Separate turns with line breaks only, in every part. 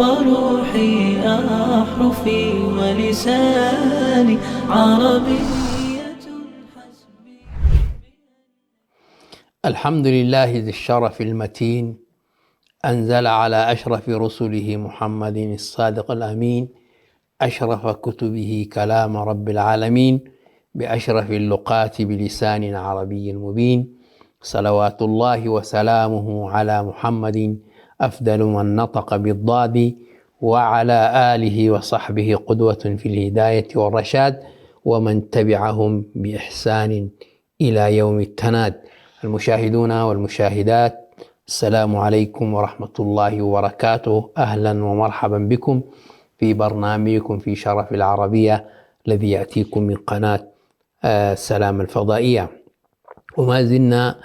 وروحي أحرفي ولساني عربية حسبي.
الحمد لله ذي الشرف المتين، أنزل على أشرف رسله محمد الصادق الأمين أشرف كتبه كلام رب العالمين بأشرف اللقات بلسان عربي مبين. صلوات الله وسلامه على محمد أفضل من نطق بالضاد، وعلى آله وصحبه قدوة في الهداية والرشاد، ومن تبعهم بإحسان إلى يوم التناد. المشاهدون والمشاهدات، السلام عليكم ورحمة الله وبركاته. أهلا ومرحبا بكم في برنامجكم في شرف العربية الذي يأتيكم من قناة السلام الفضائية. وما زلنا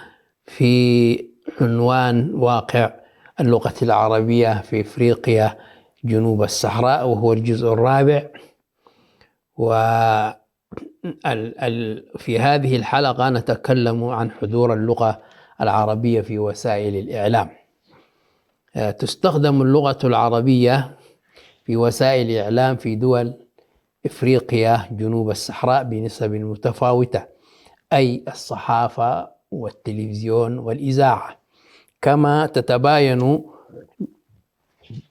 في عنوان واقع اللغة العربية في إفريقيا جنوب الصحراء، وهو الجزء الرابع. وفي هذه الحلقة نتكلم عن حضور اللغة العربية في وسائل الإعلام. تستخدم اللغة العربية في وسائل الإعلام في دول إفريقيا جنوب الصحراء بنسب متفاوتة، أي الصحافة والتلفزيون والإذاعة، كما تتباين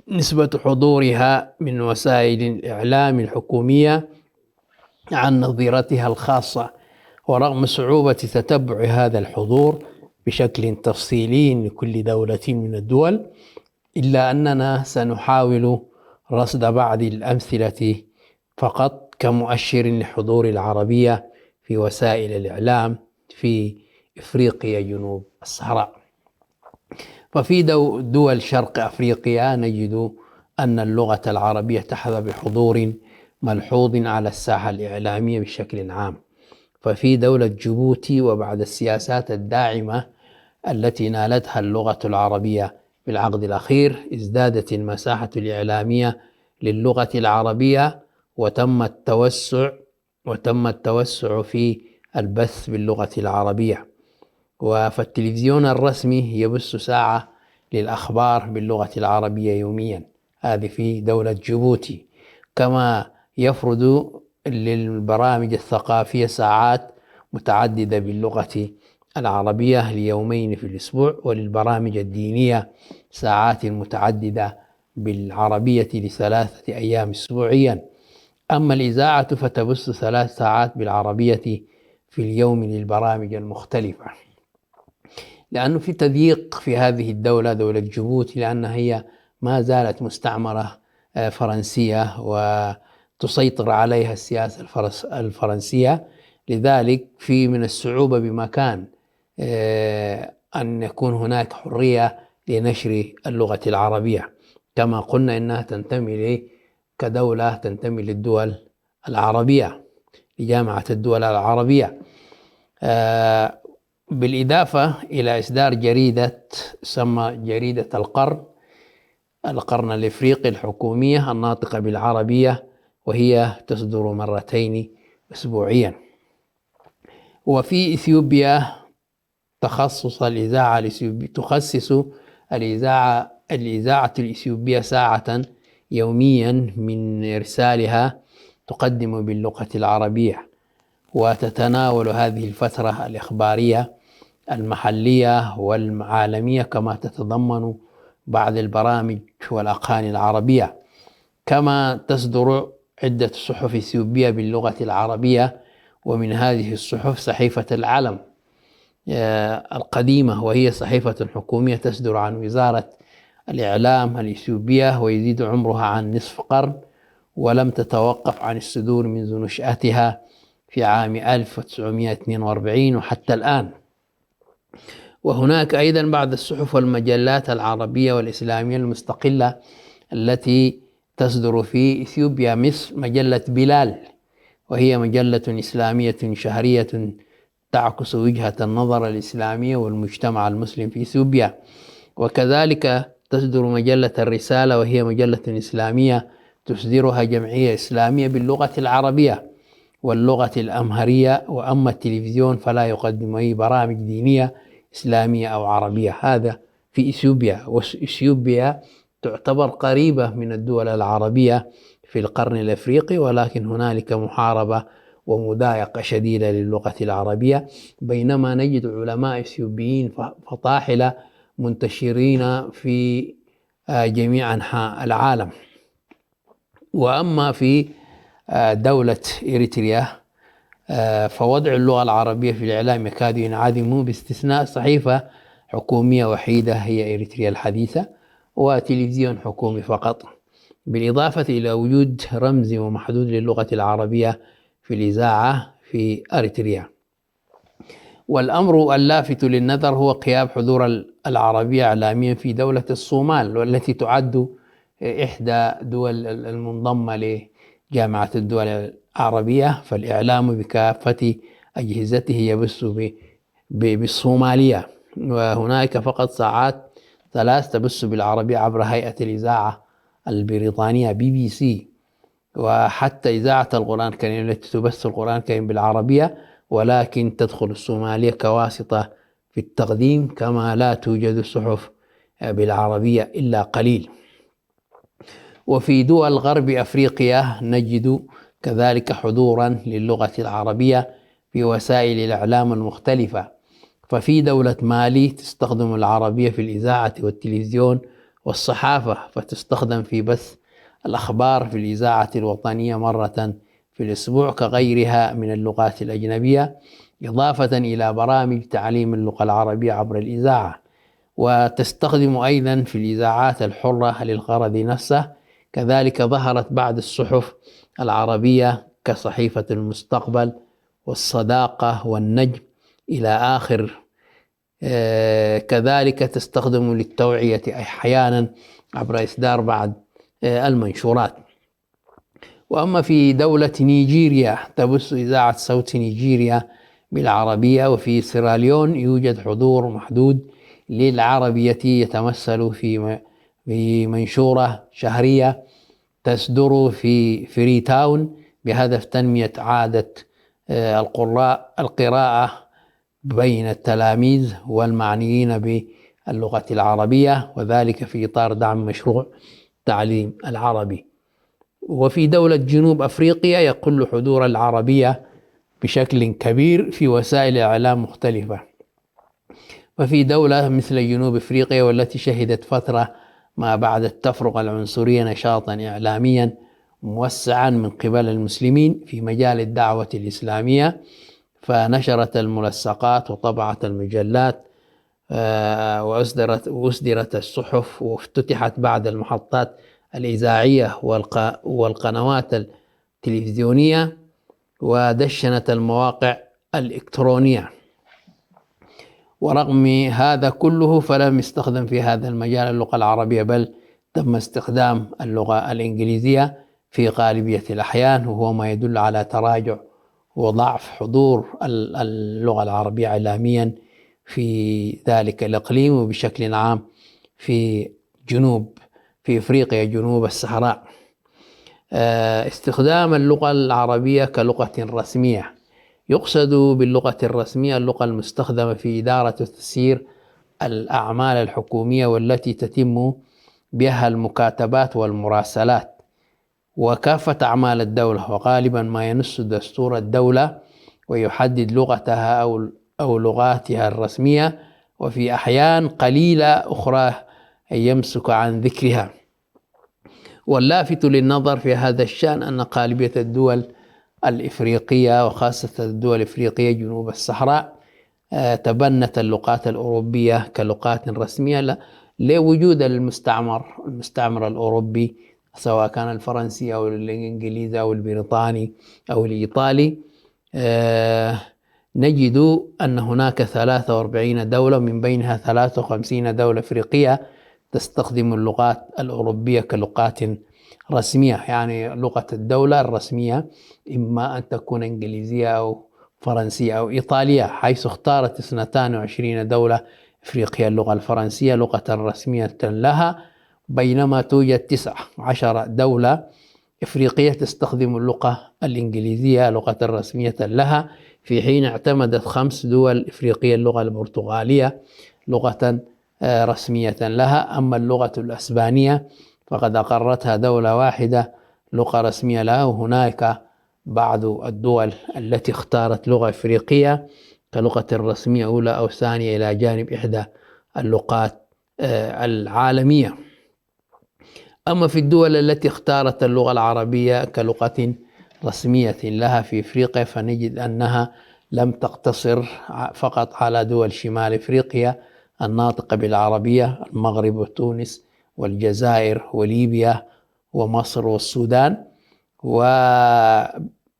نسبة حضورها من وسائل الإعلام الحكومية عن نظيرتها الخاصة. ورغم صعوبة تتبع هذا الحضور بشكل تفصيلي لكل دولة من الدول، إلا أننا سنحاول رصد بعض الأمثلة فقط كمؤشر لحضور العربية في وسائل الإعلام في إفريقيا جنوب الصحراء. ففي دول شرق أفريقيا نجد أن اللغة العربية تحظى بحضور ملحوظ على الساحة الإعلامية بشكل عام. ففي دولة جيبوتي، وبعد السياسات الداعمة التي نالتها اللغة العربية بالعقد الأخير، ازدادت المساحة الإعلامية للغة العربية، وتم التوسع في البث باللغة العربية. فالتلفزيون الرسمي يبث ساعة للأخبار باللغة العربية يوميا، هذه في دولة جيبوتي. كما يفرض للبرامج الثقافية ساعات متعددة باللغة العربية ليومين في الأسبوع، وللبرامج الدينية ساعات متعددة بالعربية ل3 أيام أسبوعيا. أما الإذاعة فتبث 3 ساعات بالعربية في اليوم للبرامج المختلفة. لأنه في تضييق في هذه الدولة، دولة جيبوتي، لأنها هي ما زالت مستعمرة فرنسية وتسيطر عليها السياسة الفرنسية. لذلك في من الصعوبة بمكان أن يكون هناك حرية لنشر اللغة العربية. كما قلنا إنها تنتمي كدولة تنتمي للدول العربية، لجامعة الدول العربية. بالإضافة إلى إصدار جريدة تسمى جريدة القرن الإفريقي الحكومية الناطقة بالعربية، وهي تصدر 2 مرات أسبوعيا. وفي إثيوبيا تخصص الإذاعة الإثيوبية ساعة يوميا من إرسالها تقدم باللغة العربية، وتتناول هذه الفترة الإخبارية المحلية والعالمية، كما تتضمن بعض البرامج والأغاني العربية. كما تصدر عدة صحف إثيوبية باللغة العربية، ومن هذه الصحف صحيفة العلم القديمة، وهي صحيفة حكومية تصدر عن وزارة الإعلام الإثيوبية، ويزيد عمرها عن نصف قرن، ولم تتوقف عن الصدور منذ نشأتها في عام 1942 وحتى الآن. وهناك أيضا بعض الصحف والمجلات العربية والإسلامية المستقلة التي تصدر في إثيوبيا، مثل مجلة بلال، وهي مجلة إسلامية شهرية تعكس وجهة النظر الإسلامية والمجتمع المسلم في إثيوبيا. وكذلك تصدر مجلة الرسالة، وهي مجلة إسلامية تصدرها جمعية إسلامية باللغة العربية واللغة الأمهرية. وأما التلفزيون فلا يقدم أي برامج دينية إسلامية أو عربية. هذا في إثيوبيا. وإثيوبيا تعتبر قريبة من الدول العربية في القرن الأفريقي، ولكن هنالك محاربة ومضايقة شديدة للغة العربية، بينما نجد علماء إثيوبيين فطاحلة منتشرين في جميع أنحاء العالم. وأما في دولة إريتريا فوضع اللغة العربية في الإعلام يكاد ينعدم، باستثناء صحيفة حكومية وحيدة هي إريتريا الحديثة، وتلفزيون حكومي فقط، بالإضافة إلى وجود رمزي ومحدود للغة العربية في الإذاعة في أريتريا. والأمر اللافت للنظر هو غياب حضور العربية إعلاميا في دولة الصومال، والتي تعد إحدى دول المنضمة لجامعة الدول العربية، فالإعلام بكافة أجهزته يبث بالصومالية، وهناك فقط ساعات 3 تبث بالعربية عبر هيئة الإذاعة البريطانية BBC. وحتى إذاعة القرآن الكريم التي تبث القرآن الكريم بالعربية، ولكن تدخل الصومالية كواسطة في التقديم، كما لا توجد صحف بالعربية إلا قليل. وفي دول غرب أفريقيا نجد كذلك حضورا للغة العربية في وسائل الإعلام المختلفة، ففي دولة مالي تستخدم العربية في الإذاعة والتلفزيون والصحافة، فتستخدم في بث الأخبار في الإذاعة الوطنية مرة في الأسبوع كغيرها من اللغات الأجنبية، إضافة إلى برامج تعليم اللغة العربية عبر الإذاعة. وتستخدم أيضا في الإذاعات الحرة للغرض نفسه. كذلك ظهرت بعض الصحف العربية كصحيفة المستقبل والصداقة والنجم إلى آخر. كذلك تستخدم للتوعية أحيانا عبر إصدار بعض المنشورات. وأما في دولة نيجيريا تبث إذاعة صوت نيجيريا بالعربية، وفي سيراليون يوجد حضور محدود للعربية يتمثل في منشورة شهرية تصدر في فريتاون بهدف تنمية عادة القراءة بين التلاميذ والمعنيين باللغة العربية، وذلك في إطار دعم مشروع تعليم العربي. وفي دولة جنوب أفريقيا يقل حضور العربية بشكل كبير في وسائل إعلام مختلفة. وفي دولة مثل جنوب أفريقيا والتي شهدت فترة ما بعد التفرقة العنصرية نشاطا إعلاميا موسعا من قبل المسلمين في مجال الدعوة الإسلامية، فنشرت الملصقات وطبعت المجلات وأصدرت الصحف، وافتتحت بعض المحطات الإذاعية والقنوات التلفزيونية، ودشنت المواقع الإلكترونية. ورغم هذا كله فلم يستخدم في هذا المجال اللغة العربية، بل تم استخدام اللغة الإنجليزية في غالبية الأحيان، وهو ما يدل على تراجع وضعف حضور اللغة العربية إعلاميا في ذلك الإقليم، وبشكل عام في أفريقيا جنوب الصحراء. استخدام اللغة العربية كلغة رسمية. يقصد باللغة الرسمية اللغة المستخدمة في إدارة وتسيير الأعمال الحكومية، والتي تتم بها المكاتبات والمراسلات وكافة أعمال الدولة، وغالبا ما ينص دستور الدولة ويحدد لغتها أو لغاتها الرسمية، وفي أحيان قليلة أخرى يمسك عن ذكرها. واللافت للنظر في هذا الشأن أن غالبية الدول الإفريقية وخاصة الدول الإفريقية جنوب الصحراء تبنت اللغات الأوروبية كلغات رسمية لوجود المستعمر الأوروبي، سواء كان الفرنسي أو الإنجليزي أو البريطاني أو الإيطالي. نجد أن هناك 43 دولة، من بينها 53 دولة أفريقية تستخدم اللغات الأوروبية كلغات رسمية، يعني لغة الدولة الرسمية إما أن تكون إنجليزية أو فرنسية أو إيطالية، حيث اختارت 22 دولة أفريقية اللغة الفرنسية لغة رسمية لها، بينما توجد 19 دولة إفريقية تستخدم اللغة الإنجليزية لغة رسمية لها، في حين اعتمدت 5 دول إفريقية اللغة البرتغالية لغة رسمية لها. أما اللغة الأسبانية فقد أقرتها دولة واحدة لغة رسمية لها، وهناك بعض الدول التي اختارت لغة إفريقية كلغة رسمية أولى أو ثانية إلى جانب إحدى اللغات العالمية. أما في الدول التي اختارت اللغة العربية كلغة رسمية لها في إفريقيا فنجد أنها لم تقتصر فقط على دول شمال إفريقيا الناطقة بالعربية، المغرب وتونس والجزائر وليبيا ومصر والسودان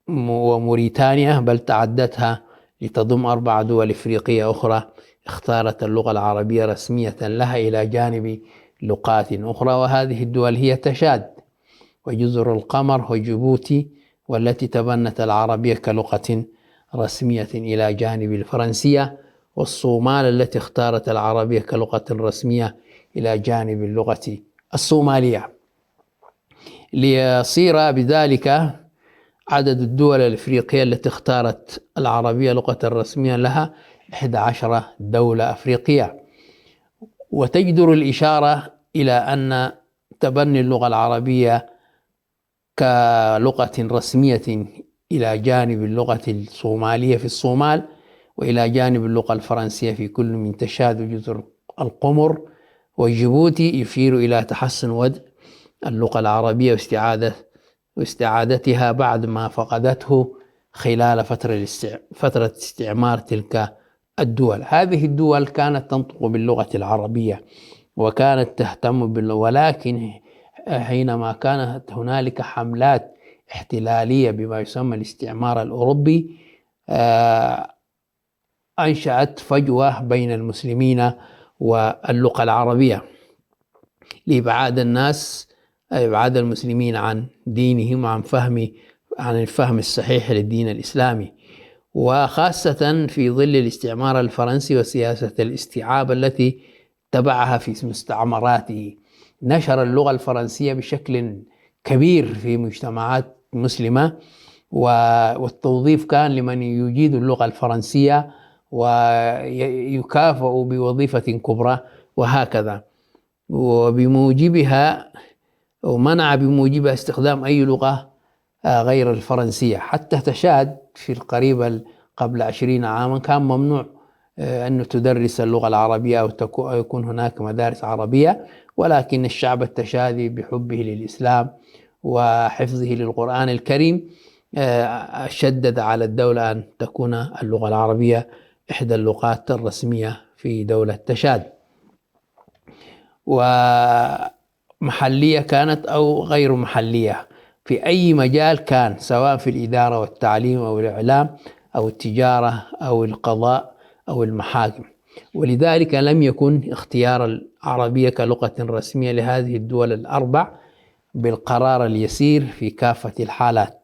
وموريتانيا، بل تعدتها لتضم 4 دول إفريقية أخرى اختارت اللغة العربية رسمية لها إلى جانب لغات أخرى، وهذه الدول هي تشاد وجزر القمر وجيبوتي، والتي تبنت العربية كلغة رسمية إلى جانب الفرنسية، والصومال التي اختارت العربية كلغة رسمية إلى جانب اللغة الصومالية. ليصير بذلك عدد الدول الإفريقية التي اختارت العربية لغة رسمية لها 11 دولة أفريقية. وتجدر الإشارة إلى أن تبني اللغة العربية كلغة رسمية إلى جانب اللغة الصومالية في الصومال وإلى جانب اللغة الفرنسية في كل من تشاد وجزر القمر وجيبوتي يشير إلى تحسن وضع اللغة العربية واستعادتها بعد ما فقدته خلال فترة استعمار تلك الدول. هذه الدول كانت تنطق باللغة العربية وكانت تهتم ولكن حينما كانت هنالك حملات احتلالية بما يسمى الاستعمار الأوروبي أنشأت فجوة بين المسلمين واللغة العربية لإبعاد المسلمين عن دينهم عن الفهم الصحيح للدين الإسلامي، وخاصة في ظل الاستعمار الفرنسي وسياسة الاستيعاب التي تبعها في مستعمراته. نشر اللغة الفرنسية بشكل كبير في مجتمعات مسلمة، والتوظيف كان لمن يجيد اللغة الفرنسية ويكافئ بوظيفة كبرى وهكذا، وبموجبها ومنع بموجبها استخدام أي لغة غير الفرنسية. حتى تشاد في القريب قبل 20 عاما كان ممنوع أن تدرس اللغة العربية أو يكون هناك مدارس عربية، ولكن الشعب التشادي بحبه للإسلام وحفظه للقرآن الكريم شدد على الدولة أن تكون اللغة العربية إحدى اللغات الرسمية في دولة تشاد، ومحلية كانت أو غير محلية في أي مجال كان، سواء في الإدارة والتعليم أو الإعلام أو التجارة أو القضاء أو المحاكم. ولذلك لم يكن اختيار العربية كلغة رسمية لهذه الدول ال4 بالقرار اليسير في كافة الحالات،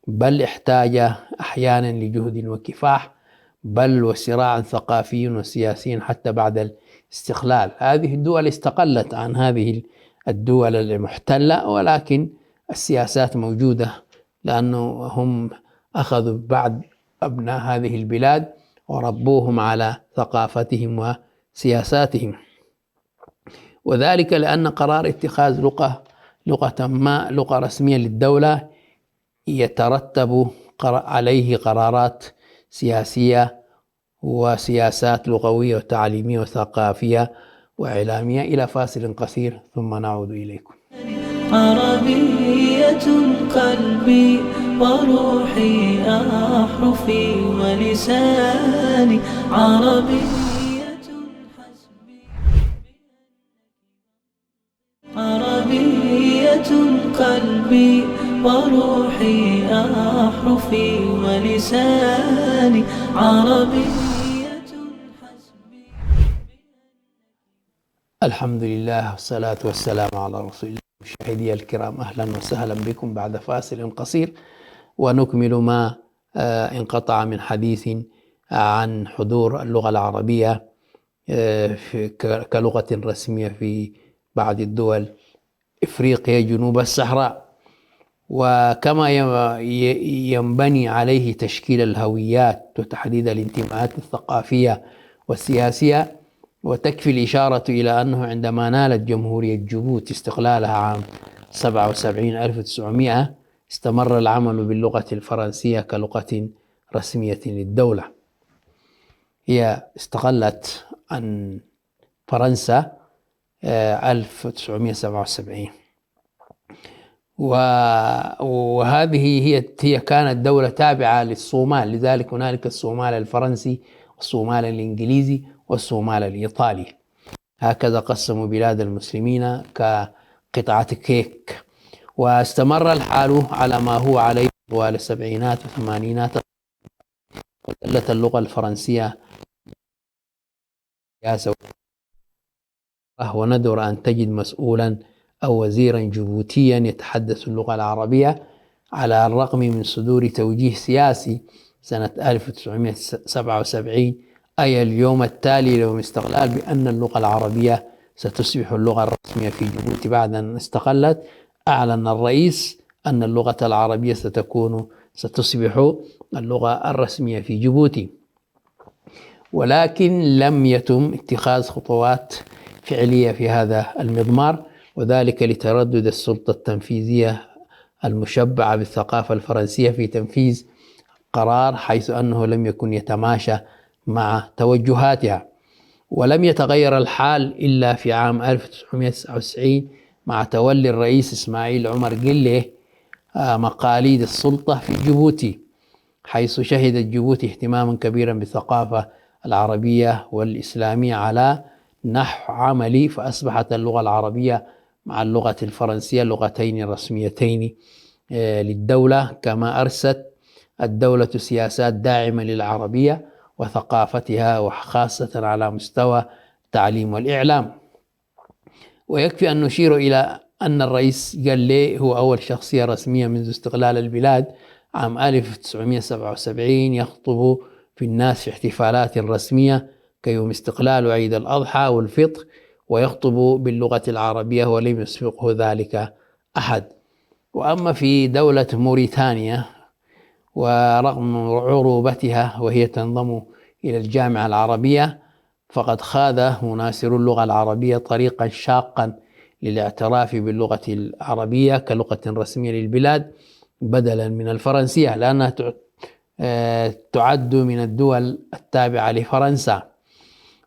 بل احتاج أحيانا لجهد وكفاح، بل وصراع ثقافي وسياسي حتى بعد الاستقلال. هذه الدول استقلت عن هذه الدول المحتلة، ولكن السياسات موجودة، لأنه هم أخذوا بعض أبناء هذه البلاد وربوهم على ثقافتهم وسياساتهم، وذلك لأن قرار اتخاذ لغة رسمية للدولة يترتب عليه قرارات سياسية وسياسات لغوية وتعليمية وثقافية وإعلامية. إلى فاصل قصير ثم نعود إليكم.
عربية قلبي وروحي أحرفي ولساني، عربية قلبي وروحي أحرفي ولساني، عربية حسبي.
الحمد لله والصلاة والسلام على رسول الله. مشاهدي الكرام، أهلا وسهلا بكم بعد فاصل قصير، ونكمل ما انقطع من حديث عن حضور اللغة العربية كلغة رسمية في بعض الدول إفريقيا جنوب الصحراء، وكما ينبني عليه تشكيل الهويات وتحديد الانتماءات الثقافية والسياسية، وتكفي الإشارة إلى أنه عندما نالت جمهورية جيبوتي استقلالها عام 77 1900 استمر العمل باللغة الفرنسية كلغة رسمية للدولة. هي استقلت عن فرنسا 1977، وهذه هي كانت دولة تابعة للصومال، لذلك هنالك الصومال الفرنسي والصومال الإنجليزي والصومال الإيطالي. هكذا قسموا بلاد المسلمين كقطعة كيك. واستمر الحال على ما هو عليه طوال السبعينات والثمانينات، وظلت اللغة الفرنسية سياسة، وندر أن تجد مسؤولا أو وزيرا جيبوتيا يتحدث اللغة العربية، على الرغم من صدور توجيه سياسي سنة 1977 أي اليوم التالي ليوم الاستقلال بأن اللغة العربية ستصبح اللغة الرسمية في جيبوتي بعد أن استقلت. أعلن الرئيس أن اللغة العربية ستصبح اللغة الرسمية في جيبوتي، ولكن لم يتم اتخاذ خطوات فعلية في هذا المضمار، وذلك لتردد السلطة التنفيذية المشبعة بالثقافة الفرنسية في تنفيذ قرار، حيث أنه لم يكن يتماشى مع توجهاتها. ولم يتغير الحال إلا في عام 1999 مع تولي الرئيس إسماعيل عمر جيليه مقاليد السلطة في جيبوتي، حيث شهدت جيبوتي اهتماما كبيرا بالثقافة العربية والإسلامية على نحو عملي، فأصبحت اللغة العربية مع اللغة الفرنسية لغتين رسميتين للدولة. كما أرست الدولة سياسات داعمة للعربية وثقافتها، وخاصة على مستوى التعليم والإعلام. ويكفي أن نشير إلى أن الرئيس جيليه هو أول شخصية رسمية منذ استقلال البلاد عام 1977 يخطب في الناس في احتفالات رسمية كيوم استقلال وعيد الأضحى والفطر، ويخطب باللغة العربية ولم يسبقه ذلك أحد. وأما في دولة موريتانيا، ورغم عروبتها وهي تنضم إلى الجامعة العربية، فقد خاض مناصرو اللغة العربية طريقا شاقا للاعتراف باللغة العربية كلغة رسمية للبلاد بدلا من الفرنسية، لأنها تعد من الدول التابعة لفرنسا.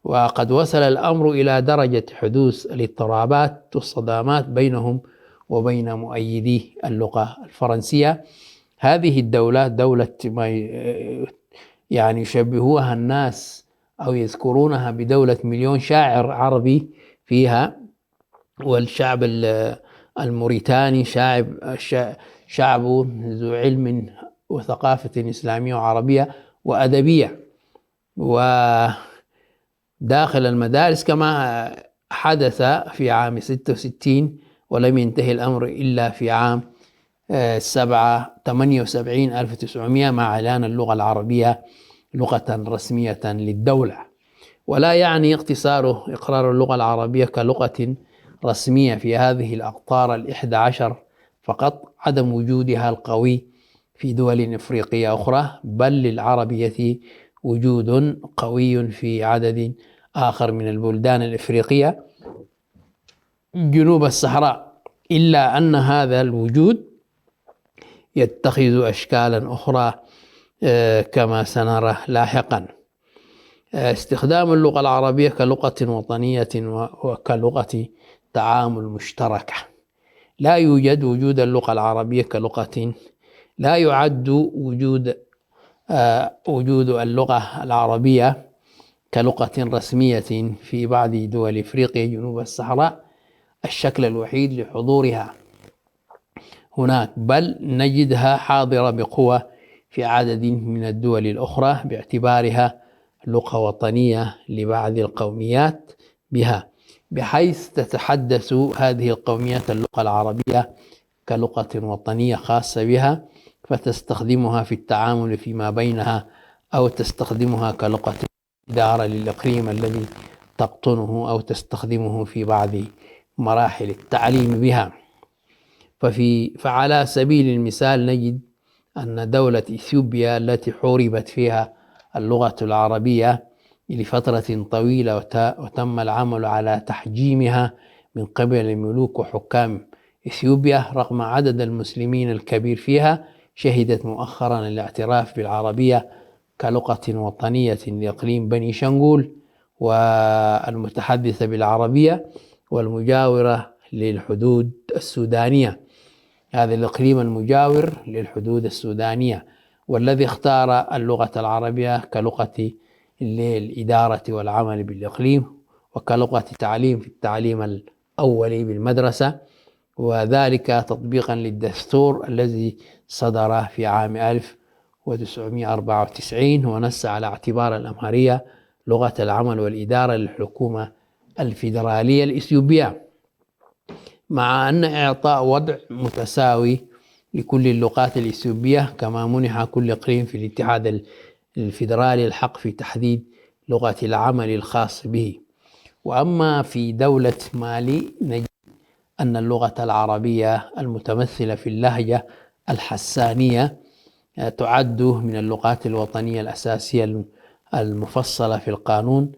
وقد وصل الأمر إلى درجة حدوث الاضطرابات والصدامات بينهم وبين مؤيدي اللغة الفرنسية. هذه الدولة دولة ما يعني يشبهوها الناس أو يذكرونها بدولة مليون شاعر عربي فيها، والشعب الموريتاني شعب ذو علم وثقافة إسلامية وعربية وأدبية. وداخل المدارس كما حدث في عام 66 ولم ينتهي الأمر إلا في عام 78 1900 مع إعلان اللغة العربية لغة رسمية للدولة. ولا يعني إقرار اللغة العربية كلغة رسمية في هذه الأقطار 11 فقط عدم وجودها القوي في دول إفريقية أخرى، بل للعربية وجود قوي في عدد آخر من البلدان الإفريقية جنوب الصحراء، إلا أن هذا الوجود يتخذ أشكالا أخرى كما سنرى لاحقا. استخدام اللغة العربية كلغة وطنية وكلغة تعامل مشتركة. لا يوجد وجود اللغة العربية كلغة، لا يعد وجود اللغة العربية كلغة رسمية في بعض دول إفريقيا جنوب الصحراء الشكل الوحيد لحضورها هناك، بل نجدها حاضرة بقوة في عدد من الدول الأخرى باعتبارها لغة وطنية لبعض القوميات بها، بحيث تتحدث هذه القوميات اللغة العربية كلغة وطنية خاصة بها، فتستخدمها في التعامل فيما بينها، أو تستخدمها كلغة إدارة للإقليم الذي تقطنه، أو تستخدمه في بعض مراحل التعليم بها. فعلى سبيل المثال نجد أن دولة إثيوبيا التي حوربت فيها اللغة العربية لفترة طويلة، وتم العمل على تحجيمها من قبل ملوك وحكام إثيوبيا. رغم عدد المسلمين الكبير فيها، شهدت مؤخرا الاعتراف بالعربية كلغة وطنية لإقليم بني شنغول والمتحدثة بالعربية والمجاورة للحدود السودانية. هذا الإقليم المجاور للحدود السودانية، والذي اختار اللغة العربية كلغة للإدارة والعمل بالإقليم وكلغة تعليم في التعليم الأولي بالمدرسة، وذلك تطبيقا للدستور الذي صدر في عام 1994 ونص على اعتبار الأمهرية لغة العمل والإدارة للحكومة الفيدرالية الإثيوبية، مع أن إعطاء وضع متساوي لكل اللغات الإثيوبية، كما منح كل إقليم في الاتحاد الفيدرالي الحق في تحديد لغة العمل الخاص به. وأما في دولة مالي، نجد أن اللغة العربية المتمثلة في اللهجة الحسانية تعد من اللغات الوطنية الأساسية المفصلة في القانون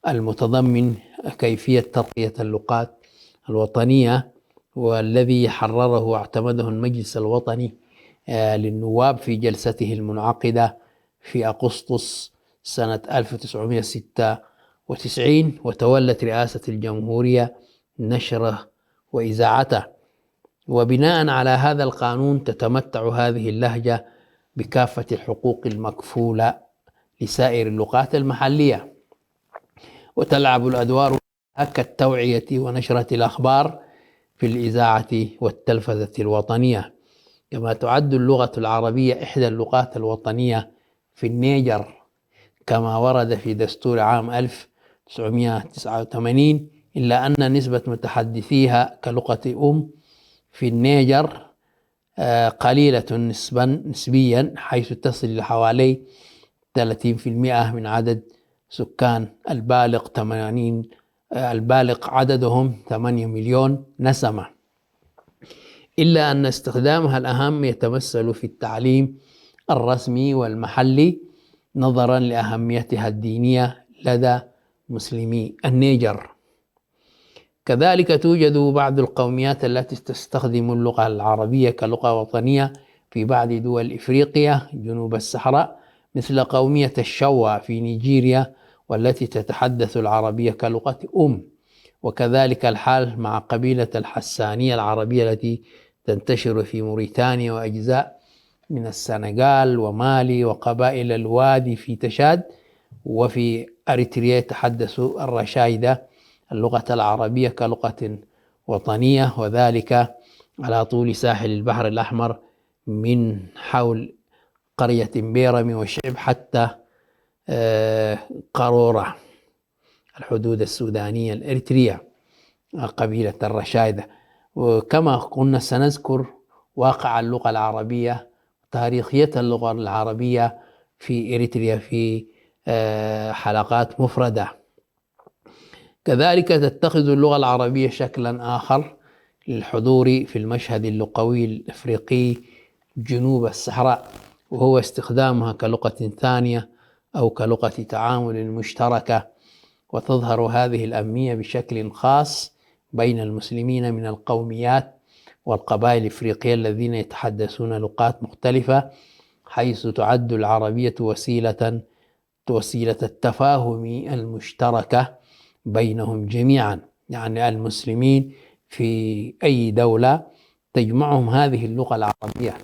المتضمن كيفية ترقية اللغات الوطنية، والذي حرره واعتمده المجلس الوطني للنواب في جلسته المنعقدة في أغسطس سنة 1996، وتولت رئاسة الجمهورية نشره وإذاعته. وبناء على هذا القانون تتمتع هذه اللهجة بكافة الحقوق المكفولة لسائر اللغات المحلية، وتلعب الأدوار كالتوعية ونشرة الأخبار في الإذاعة والتلفزة الوطنية. كما تعد اللغة العربية إحدى اللغات الوطنية في النيجر، كما ورد في دستور عام 1989، إلا أن نسبة متحدثيها كلغة في النيجر قليلة نسبيا، حيث تصل لحوالي 30% من عدد سكان البالغ عددهم 8 مليون نسمة. إلا أن استخدامها الأهم يتمثل في التعليم الرسمي والمحلي نظرا لأهميتها الدينية لدى مسلمي النيجر. كذلك توجد بعض القوميات التي تستخدم اللغة العربية كلغة وطنية في بعض دول إفريقيا جنوب الصحراء، مثل قومية الشوا في نيجيريا، والتي تتحدث العربية كلغة وكذلك الحال مع قبيلة الحسانية العربية التي تنتشر في موريتانيا وأجزاء من السنغال ومالي وقبائل الوادي في تشاد. وفي أريتريا يتحدث الرشايدة اللغة العربية كلغة وطنية، وذلك على طول ساحل البحر الأحمر من حول قرية بيرمي وشعب حتى قارورة الحدود السودانية الإريترية قبيلة الرشايدة. وكما قلنا سنذكر واقع اللغة العربية تاريخية اللغة العربية في إريتريا في حلقات مفردة. كذلك تتخذ اللغة العربية شكلا آخر للحضور في المشهد اللغوي الإفريقي جنوب الصحراء، وهو استخدامها كلغة ثانية أو كلغة تعامل مشتركة. وتظهر هذه الأهمية بشكل خاص بين المسلمين من القوميات والقبائل الإفريقية الذين يتحدثون لغات مختلفة، حيث تعد العربية وسيلة التفاهم المشتركة بينهم جميعا. يعني المسلمين في أي دولة تجمعهم هذه اللغة العربية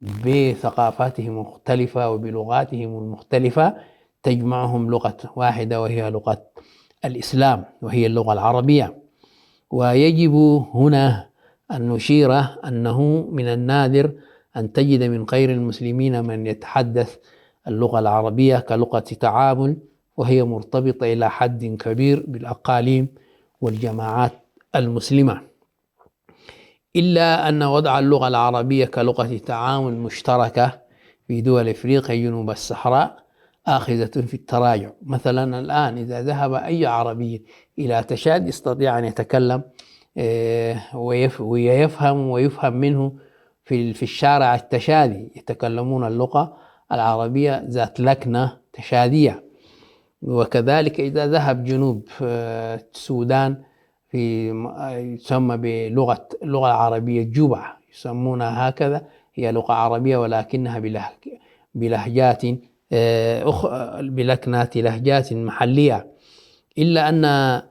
بثقافاتهم المختلفة وبلغاتهم المختلفة، تجمعهم لغة واحدة وهي لغة الإسلام وهي اللغة العربية. ويجب هنا أن نشير أنه من النادر أن تجد من غير المسلمين من يتحدث اللغة العربية كلغة تعامل، وهي مرتبطة إلى حد كبير بالأقاليم والجماعات المسلمة. إلا أن وضع اللغة العربية كلغة تعامل مشتركة في دول إفريقيا جنوب الصحراء آخذة في التراجع. مثلا الآن إذا ذهب أي عربي إلى تشاد يستطيع أن يتكلم ويفهم منه في الشارع التشادي، يتكلمون اللغة العربية ذات لكنة تشادية. وكذلك إذا ذهب جنوب السودان في يسمى اللغة العربية جوبا، يسمونها هكذا، هي لغة عربية ولكنها بلهجات بلكنات لهجات محلية، إلا أن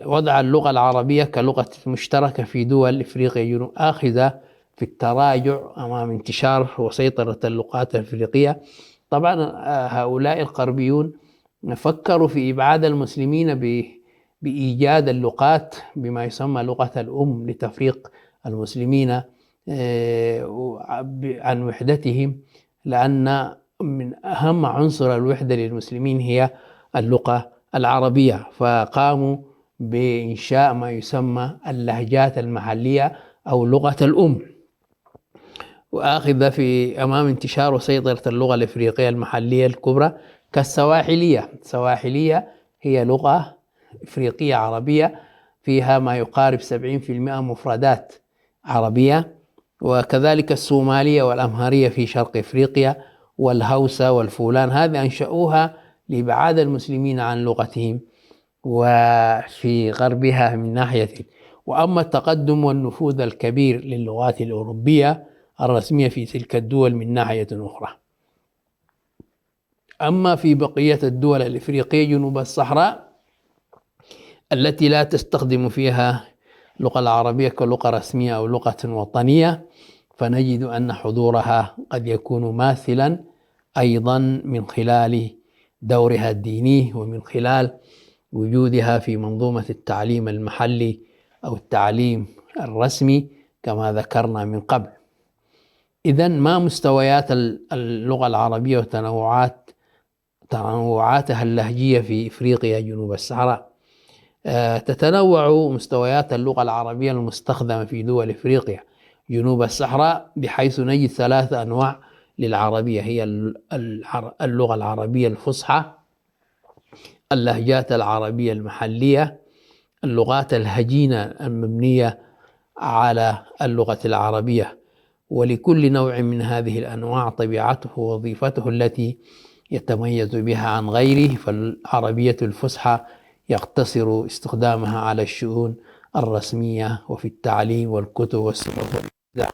وضع اللغة العربية كلغة مشتركة في دول إفريقيا آخذة في التراجع أمام انتشار وسيطرة اللغات الإفريقية. طبعا هؤلاء الغربيون فكروا في إبعاد المسلمين بإيجاد اللغات بما يسمى لغة الأم لتفريق المسلمين عن وحدتهم، لأن من أهم عنصر الوحدة للمسلمين هي اللغة العربية، فقاموا بإنشاء ما يسمى اللهجات المحلية أو لغة الأم، وآخذ في أمام انتشار وسيطرة اللغة الإفريقية المحلية الكبرى كالسواحلية. السواحلية هي لغة إفريقية عربية فيها ما يقارب 70% مفردات عربية، وكذلك الصومالية والأمهرية في شرق إفريقيا، والهوسة والفولان، هذه أنشأوها لإبعاد المسلمين عن لغتهم وفي غربها من ناحية. وأما التقدم والنفوذ الكبير للغات الأوروبية الرسمية في تلك الدول من ناحية أخرى. أما في بقية الدول الإفريقية جنوب الصحراء التي لا تستخدم فيها اللغة العربية كلغة رسمية أو لغة وطنية، فنجد أن حضورها قد يكون ماثلا أيضا من خلال دورها الديني ومن خلال وجودها في منظومة التعليم المحلي أو التعليم الرسمي كما ذكرنا من قبل. إذن ما مستويات اللغة العربية وتنوعاتها اللهجية في إفريقيا جنوب الصحراء؟ تتنوع مستويات اللغة العربية المستخدمة في دول إفريقيا جنوب الصحراء بحيث نجد 3 أنواع للعربية، هي اللغة العربية الفصحى، اللهجات العربية المحلية، اللغات الهجينة المبنية على اللغة العربية. ولكل نوع من هذه الأنواع طبيعته ووظيفته التي يتميز بها عن غيره، فالعربية الفصحى يقتصر استخدامها على الشؤون الرسمية وفي التعليم والكتب والصحف والإذاعة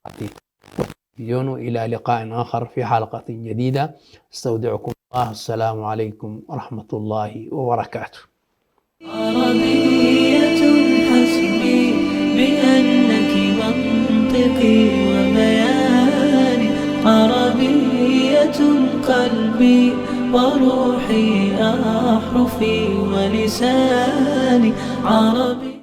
والتلفزيون. إلى لقاء آخر في حلقة جديدة، استودعكم الله، السلام عليكم ورحمة الله وبركاته.
عربية حسبي بأنك منطقي وبياني، عربية قلبي وروحي أحرفي ولساني عربي.